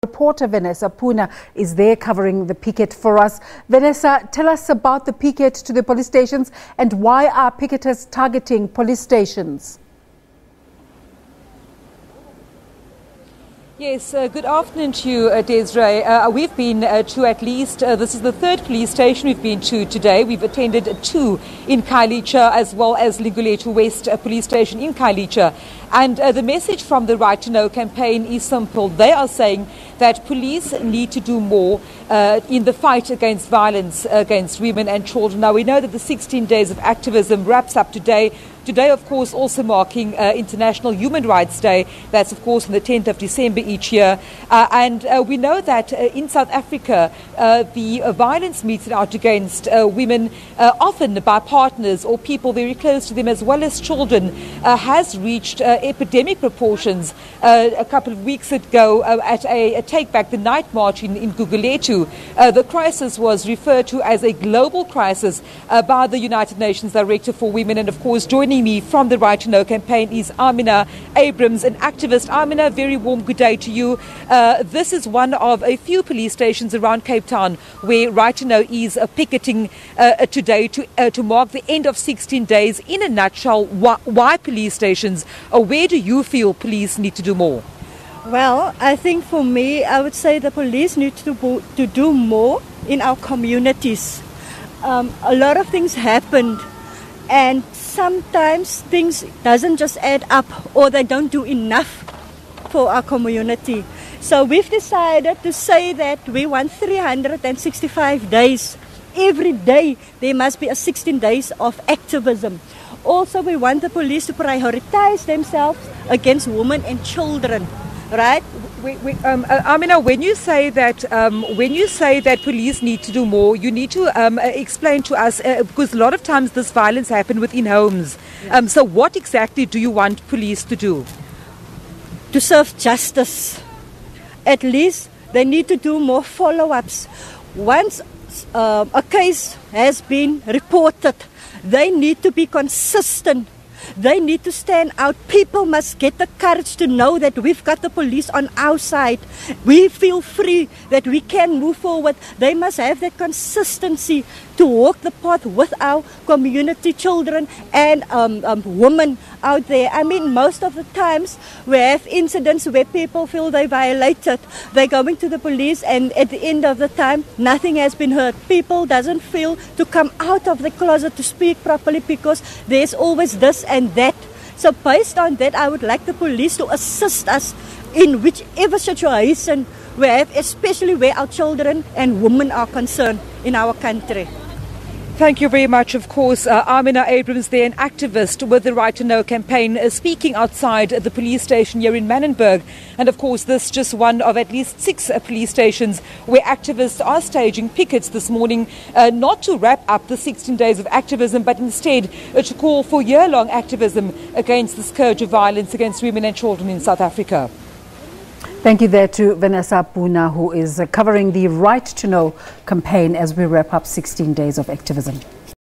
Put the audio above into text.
Reporter Vanessa Poonah is there covering the picket for us. Vanessa, tell us about the picket to the police stations and why are picketers targeting police stations? Yes, good afternoon to you, Desiree. We've been to at least, this is the third police station we've been to today. We've attended two in Khayelitsha as well as Lingulethu West Police Station in Khayelitsha. And the message from the Right to Know campaign is simple. They are saying that police need to do more in the fight against violence against women and children. Now, we know that the 16 days of activism wraps up today. Today, of course, also marking International Human Rights Day. That's, of course, on the 10th of December each year. And we know that in South Africa, the violence meted out against women, often by partners or people very close to them, as well as children, has reached epidemic proportions. A couple of weeks ago, at a Take Back the Night march in Gugulethu, the crisis was referred to as a global crisis by the United Nations Director for Women. And, of course, joining me from the Right to Know campaign is Amina Abrams, an activist. Amina, very warm good day to you. This is one of a few police stations around Cape Town where Right to Know is picketing today to mark the end of 16 days. In a nutshell, why police stations? Where do you feel police need to do more? Well, I think for me, I would say the police need to do more in our communities. A lot of things happened, and sometimes things doesn't just add up, or they don't do enough for our community. So we've decided to say that we want 365 days. Every day there must be a 16 days of activism. Also, we want the police to prioritize themselves against women and children, right? Amina, when you say that police need to do more, you need to explain to us because a lot of times this violence happens within homes. Yes. So what exactly do you want police to do? To serve justice. At least they need to do more follow-ups. Once a case has been reported, they need to be consistent. They need to stand out. People must get the courage to know that we've got the police on our side. We feel free that we can move forward. They must have that consistency to walk the path with our community, children and women out there. I mean, most of the times we have incidents where people feel they violated. They're going to the police and at the end of the time, nothing has been heard. People doesn't feel to come out of the closet to speak properly because there's always this and that. So based on that, I would like the police to assist us in whichever situation we have, especially where our children and women are concerned in our country. Thank you very much. Of course, Amina Abrams there, an activist with the Right to Know campaign, speaking outside the police station here in Manenberg. And of course, this is just one of at least 6 police stations where activists are staging pickets this morning, not to wrap up the 16 days of activism, but instead to call for year-long activism against the scourge of violence against women and children in South Africa. Thank you there to Vanessa Poonah, who is covering the Right to Know campaign as we wrap up 16 days of activism.